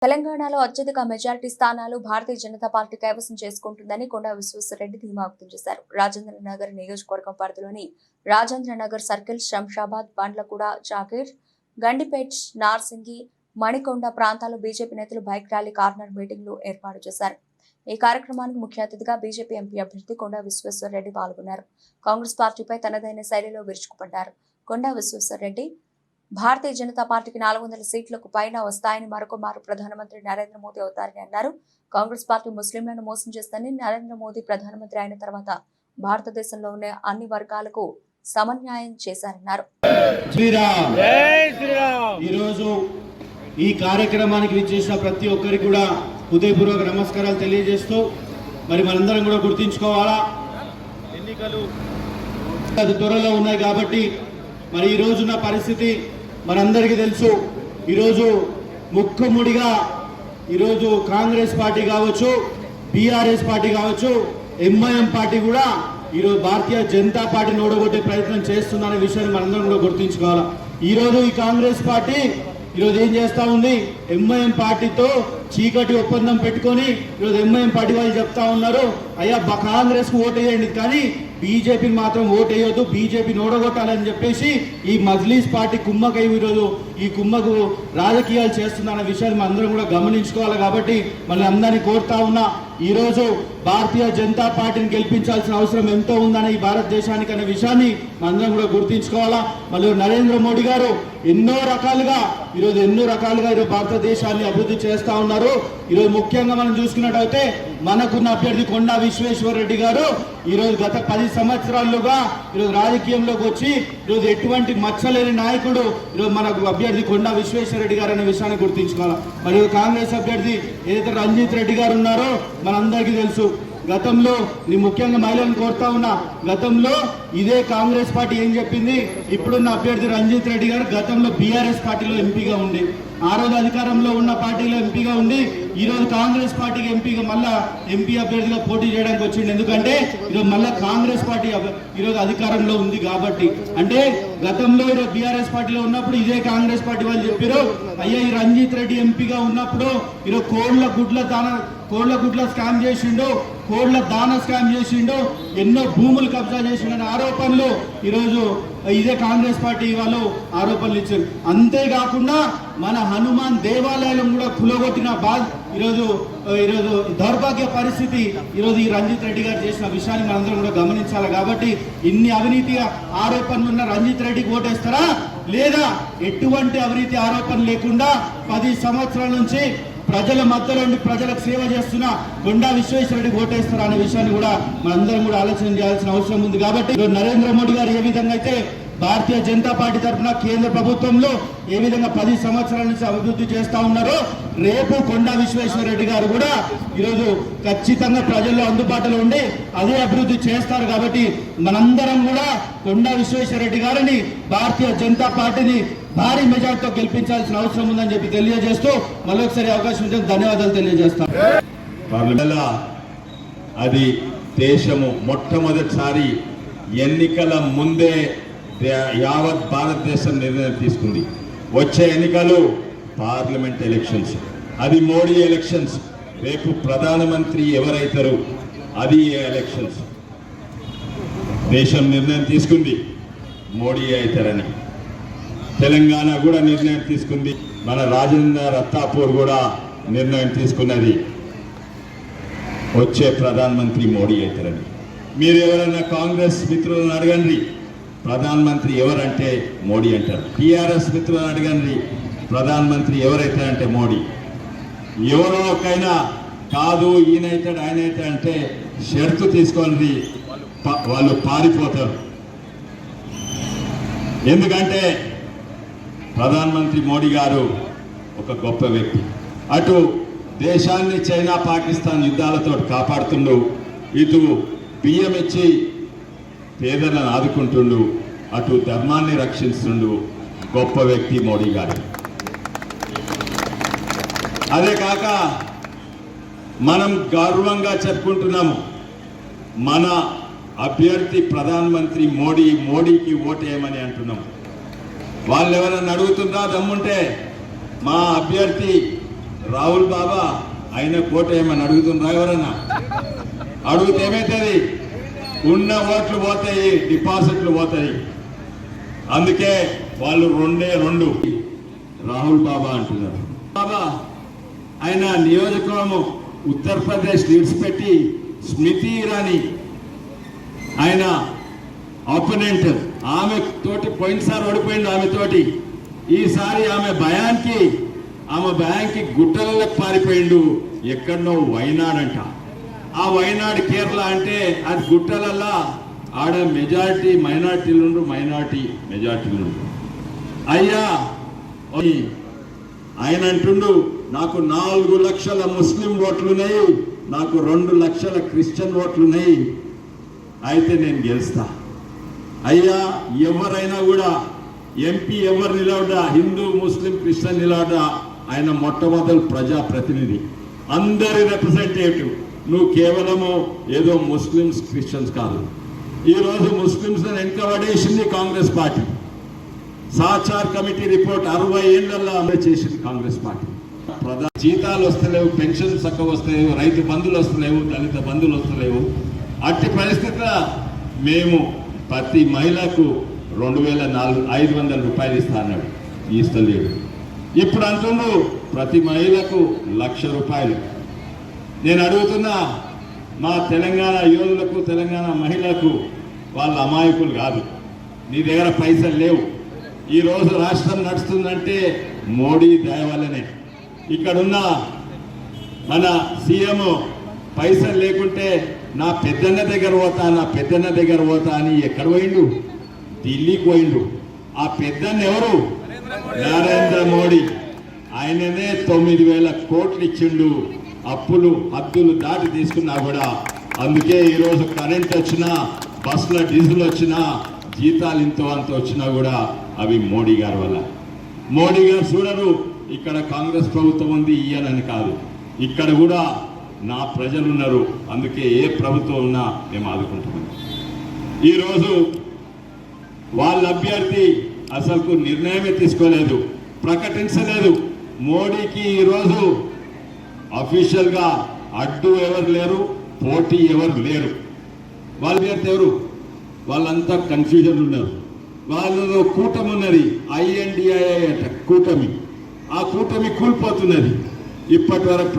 తెలంగాణలో అత్యధిక మెజారిటీ స్థానాలు భారతీయ జనతా పార్టీ కైవసం చేసుకుంటుందని కొండా విశ్వేశ్వరరెడ్డి ధీమా వ్యక్తం చేశారు. రాజేంద్రనగర్ నియోజకవర్గం పరిధిలోని రాజేంద్రనగర్ సర్కిల్, శంషాబాద్, బండ్లగూడ, జాగీర్, గండిపేట్, నార్సింగి, మణికొండ ప్రాంతాల్లో బీజేపీ నేతలు బైక్ ర్యాలీ, కార్నర్ మీటింగ్లు ఏర్పాటు చేశారు. ఈ కార్యక్రమానికి ముఖ్య అతిథిగా బీజేపీ ఎంపీ అభ్యర్థి కొండా విశ్వేశ్వరరెడ్డి పాల్గొన్నారు. కాంగ్రెస్ పార్టీపై తనదైన శైలిలో విరుచుకుపడ్డారు. కొండా విశ్వేశ్వరరెడ్డి భారతీయ జనతా పార్టీకి 400 సీట్లకు పైన వస్తాయని, మరొకమారు ప్రధానమంత్రి నరేంద్ర మోదీ అవుతారని అన్నారు. కాంగ్రెస్ పార్టీ ముస్లింలను మోసం చేస్తుందని, నరేంద్ర మోదీ ప్రధానమంత్రి అయిన తర్వాత భారతదేశంలో ఉన్న అన్ని వర్గాలకు సమన్యాయం చేశారన్నారు. ఈరోజు ఈ కార్యక్రమానికి విచ్చేసిన ప్రతి ఒక్కరికి కూడా హృదయపూర్వక నమస్కారాలు తెలియజేస్తూ, మరి మనందరం కూడా గుర్తించుకోవాలా, ఎన్నికలు త్వరలో ఉన్నాయి కాబట్టి మరి ఈ రోజున్న పరిస్థితి మనందరికీ తెలుసు. ఈరోజు ముక్కుముడిగా ఈరోజు కాంగ్రెస్ పార్టీ కావచ్చు, బీఆర్ఎస్ పార్టీ కావచ్చు, ఎంఐఎం పార్టీ కూడా ఈరోజు భారతీయ జనతా పార్టీని ఓడగొట్టే ప్రయత్నం చేస్తుందనే విషయాన్ని మనందరం కూడా గుర్తించుకోవాలి. ఈరోజు ఈ కాంగ్రెస్ పార్టీ ఈరోజు ఏం చేస్తా ఉంది, ఎంఐఎం పార్టీతో చీకటి ఒప్పందం పెట్టుకొని ఈరోజు ఎంఐఎం పార్టీ వాళ్ళు చెప్తా ఉన్నారు, అయ్యా కాంగ్రెస్ కు ఓటేయండి కానీ బీజేపీని మాత్రం ఓటేయొద్దు, బీజేపీని ఓడగొట్టాలని చెప్పేసి ఈ మజ్లీస్ పార్టీ కుమ్మకై ఈరోజు ఈ కుమ్మకు రాజకీయాలు చేస్తుందన్న విషయాన్ని మనం అందరం కూడా గమనించుకోవాలి. కాబట్టి మళ్ళీ అందరినీ కోరుతా ఉన్నా, ఈరోజు భారతీయ జనతా పార్టీని గెలిపించాల్సిన అవసరం ఎంతో ఉందని ఈ భారతదేశానికి అనే విషయాన్ని మనందరం కూడా గుర్తించుకోవాలా. మళ్ళీ నరేంద్ర మోడీ గారు ఎన్నో రకాలుగా ఈరోజు భారతదేశాన్ని అభివృద్ధి చేస్తా ఉన్నారు. ఈరోజు ముఖ్యంగా మనం చూసుకున్నట్టయితే మనకున్న అభ్యర్థి కొండా విశ్వేశ్వరరెడ్డి గారు ఈరోజు గత 10 సంవత్సరాలుగా ఈరోజు రాజకీయంలోకి వచ్చి ఈరోజు ఎటువంటి మచ్చలేని నాయకుడు ఈరోజు మనకు అభ్యర్థి కొండా విశ్వేశ్వరరెడ్డి గారు అనే విషయాన్ని గుర్తించుకోవాలి. మరియు కాంగ్రెస్ అభ్యర్థి ఏదైతే రంజిత్ రెడ్డి గారు ఉన్నారో మనందరికీ తెలుసు. గతంలో ముఖ్యంగా మహిళలను కోరుతా ఉన్నా, గతంలో ఇదే కాంగ్రెస్ పార్టీ ఏం చెప్పింది, ఇప్పుడున్న అభ్యర్థి రంజిత్ రెడ్డి గారు గతంలో బీఆర్ఎస్ పార్టీలో ఎంపీగా ఉండి, ఆ రోజు అధికారంలో ఉన్న పార్టీలో ఎంపీగా ఉండి ఈ రోజు కాంగ్రెస్ పార్టీకి ఎంపీగా మళ్ళా ఎంపీ అభ్యర్థిగా పోటీ చేయడానికి వచ్చింది. ఎందుకంటే ఈరోజు మళ్ళా కాంగ్రెస్ పార్టీ ఈరోజు అధికారంలో ఉంది కాబట్టి. అంటే గతంలో ఈరోజు బీఆర్ఎస్ పార్టీలో ఉన్నప్పుడు ఇదే కాంగ్రెస్ పార్టీ వాళ్ళు చెప్పారు, అయ్యా ఈ రంజిత్ రెడ్డి ఎంపీగా ఉన్నప్పుడు ఈరోజు కోళ్ల గుడ్ల స్కామ్ చేసిండు, కోళ్ల దాన స్కామ్ చేసిండు, ఎన్నో భూములు కబ్జా చేసిండని ఆరోపణలు ఈరోజు ఇదే కాంగ్రెస్ పార్టీ వాళ్ళు ఆరోపణలు ఇచ్చారు. అంతేకాకుండా మన హనుమాన్ దేవాలయాలను కూడా కులగొట్టిన ఈరోజు దౌర్భాగ్య పరిస్థితి ఈరోజు ఈ రంజిత్ రెడ్డి గారు చేసిన విషయాన్ని మనందరం కూడా గమనించాలి. కాబట్టి ఇన్ని అవినీతి ఆరోపణలు ఉన్న రంజిత్ రెడ్డికి ఓటేస్తారా, లేదా ఎటువంటి అవినీతి ఆరోపణ లేకుండా 10 సంవత్సరాల నుంచి ప్రజల మధ్యలో ఉండి ప్రజలకు సేవ చేస్తున్న కొండా విశ్వేశ్వరరెడ్డి ఓటేస్తారా అనే విషయాన్ని కూడా మనందరం కూడా ఆలోచన చేయాల్సిన అవసరం ఉంది. కాబట్టి నరేంద్ర మోడీ గారు ఏ విధంగా అయితే భారతీయ జనతా పార్టీ తరఫున కేంద్ర ప్రభుత్వంలో ఏ విధంగా 10 సంవత్సరాల నుంచి అభివృద్ధి చేస్తా ఉన్నారో, రేపు కొండా విశ్వేశ్వరరెడ్డి గారు కూడా ఈరోజు ఖచ్చితంగా ప్రజల్లో అందుబాటులో ఉండి అదే అభివృద్ధి చేస్తారు. కాబట్టి మనందరం కూడా కొండా విశ్వేశ్వరరెడ్డి గారిని, భారతీయ జనతా పార్టీని భారీ మెజార్టీతో గెలిపించాల్సిన అవసరం ఉందని చెప్పి తెలియజేస్తూ మరొకసారి అవకాశం ఇచ్చిన ధన్యవాదాలు తెలియజేస్తాను. అది దేశము మొట్టమొదటిసారి ఎన్నికల ముందే యావత్ భారతదేశం నిర్ణయం తీసుకుంది. వచ్చే ఎన్నికలు పార్లమెంట్ ఎలక్షన్స్, అది మోడీ ఎలక్షన్స్. రేపు ప్రధానమంత్రి ఎవరైతారు అది ఎలక్షన్స్. దేశం నిర్ణయం తీసుకుంది మోడీ అవుతారని. తెలంగాణ కూడా నిర్ణయం తీసుకుంది, మన రాజేంద్ర రత్తాపూర్ కూడా నిర్ణయం తీసుకున్నది, వచ్చే ప్రధానమంత్రి మోడీ అవుతారని. మీరు ఎవరైనా కాంగ్రెస్ మిత్రులను అడగండి, ప్రధానమంత్రి ఎవరంటే మోడీ అంటారు. టీఆర్ఎస్ మిత్రులను అడగండి, ప్రధానమంత్రి ఎవరైతారంటే మోడీ. ఎవరో ఒకైనా కాదు ఈయనైతాడు ఆయన అవుతాడు అంటే షరతు తీసుకొని వాళ్ళు పారిపోతారు. ఎందుకంటే ప్రధానమంత్రి మోడీ గారు ఒక గొప్ప వ్యక్తి. అటు దేశాన్ని చైనా పాకిస్తాన్ యుద్ధాలతో కాపాడుతుండు, ఇటు బియ్యం ఇచ్చి పేదలను ఆదుకుంటుండు, అటు ధర్మాన్ని రక్షిస్తుండు. గొప్ప వ్యక్తి మోడీ గారు. అదే కాక మనం గర్వంగా చెప్పుకుంటున్నాము, మన అభ్యర్థి ప్రధానమంత్రి మోడీకి ఓటేయమని అంటున్నాము. వాళ్ళు ఎవరన్నా అడుగుతుందా దమ్ముంటే, మా అభ్యర్థి రాహుల్ బాబా ఆయన కోట ఏమని అడుగుతుండ్రా ఎవరన్నా? అడిగితే ఏమవుతుంది? ఉన్న ఓట్లు పోతాయి, డిపాజిట్లు పోతాయి. అందుకే వాళ్ళు రెండు రాహుల్ బాబా అంటున్నారు. బాబా ఆయన నియోజకవర్గం ఉత్తరప్రదేశ్ విడిచిపెట్టి స్మృతి ఇరానీ ఆయన ఆపోనెంట్, ఆమె తోటి పోయినసారి ఓడిపోయింది ఆమెతోటి. ఈసారి ఆమె భయానికి గుట్టలకు పారిపోయిండు. ఎక్కడనో వైనాడ్ అంట. ఆ వైనాడ్ కేరళ అంటే అది గుట్టలల్లా ఆడ మెజారిటీ మైనార్టీలు మెజారిటీలు. అయ్యా ఆయన అంటుండు, నాకు 4 లక్షల ముస్లిం ఓట్లున్నాయి, నాకు 2 లక్షల క్రిస్టియన్ ఓట్లున్నాయి, అయితే నేను గెలుస్తా. అయ్యా ఎవరైనా కూడా ఎంపీ ఎవరు నిలవడా, హిందూ ముస్లిం క్రిస్టియన్ నిలవడా, ఆయన మొట్టమొదటి ప్రజాప్రతినిధి, అందరి రిప్రజెంటేటివ్. నువ్వు కేవలము ఏదో ముస్లిమ్స్ క్రిస్టియన్స్ కాదు. ఈరోజు ముస్లింస్ వెనుకబడేసింది Congress party. Sachar committee report 60 ఏళ్లలో అమలు చేసింది కాంగ్రెస్ పార్టీ. జీతాలు వస్తలేవు, పెన్షన్ చక్కగా వస్తలేవు, రైతు బంధువులు వస్తలేవు, దళిత బంధువులు వస్తలేవు. అట్టి పరిస్థితిలో మేము ప్రతి మహిళకు 2,500 రూపాయలు ఇస్తా అన్నాడు, ఇస్తలేడు. ఇప్పుడు అంటున్నాడు ప్రతి మహిళకు 1,00,000 రూపాయలు. నేను అడుగుతున్నా, మా తెలంగాణ యోధులకు, తెలంగాణ మహిళలకు, వాళ్ళ అమాయకులు కాదు. నీ దగ్గర పైసలు లేవు. ఈరోజు రాష్ట్రం నడుస్తుందంటే మోడీ దయ వల్లనే. ఇక్కడున్న మన సీఎం పైసలు లేకుంటే నా పెద్దన్న దగ్గర పోతా అని ఎక్కడ పోయిండు? ఢిల్లీకి పోయిండు. ఆ పెద్దన్న ఎవరు? నరేంద్ర మోడీ. ఆయననే 9,000 కోట్లు ఇచ్చిండు. అప్పులు హద్దులు దాటి తీసుకున్నా కూడా. అందుకే ఈరోజు కరెంట్ వచ్చినా, బస్సుల డీజిల్ వచ్చినా, జీతాలు ఇంతో అంత వచ్చినా కూడా అవి మోడీ గారి వల్ల. మోడీ గారు చూడరు ఇక్కడ కాంగ్రెస్ ప్రభుత్వం ఉంది ఇయ్యాలని కాదు, ఇక్కడ కూడా నా ప్రజలు ఉన్నారు. అందుకే ఏ ప్రభుత్వం ఉన్నా మేము ఆదుకుంటున్నాం. ఈరోజు వాళ్ళ అభ్యర్థి అసలు నిర్ణయమే తీసుకోలేదు, ప్రకటించలేదు. మోడీకి ఈరోజు అఫీషియల్గా అడ్డు ఎవరు లేరు, పోటీ ఎవరు లేరు. వాళ్ళ అభ్యర్థి ఎవరు? వాళ్ళంతా కన్ఫ్యూజన్ ఉన్నారు. వాళ్ళలో కూటమి ఉన్నది, INDIA కూటమి. ఆ కూటమి కూలిపోతున్నది. ఇప్పటి వరకు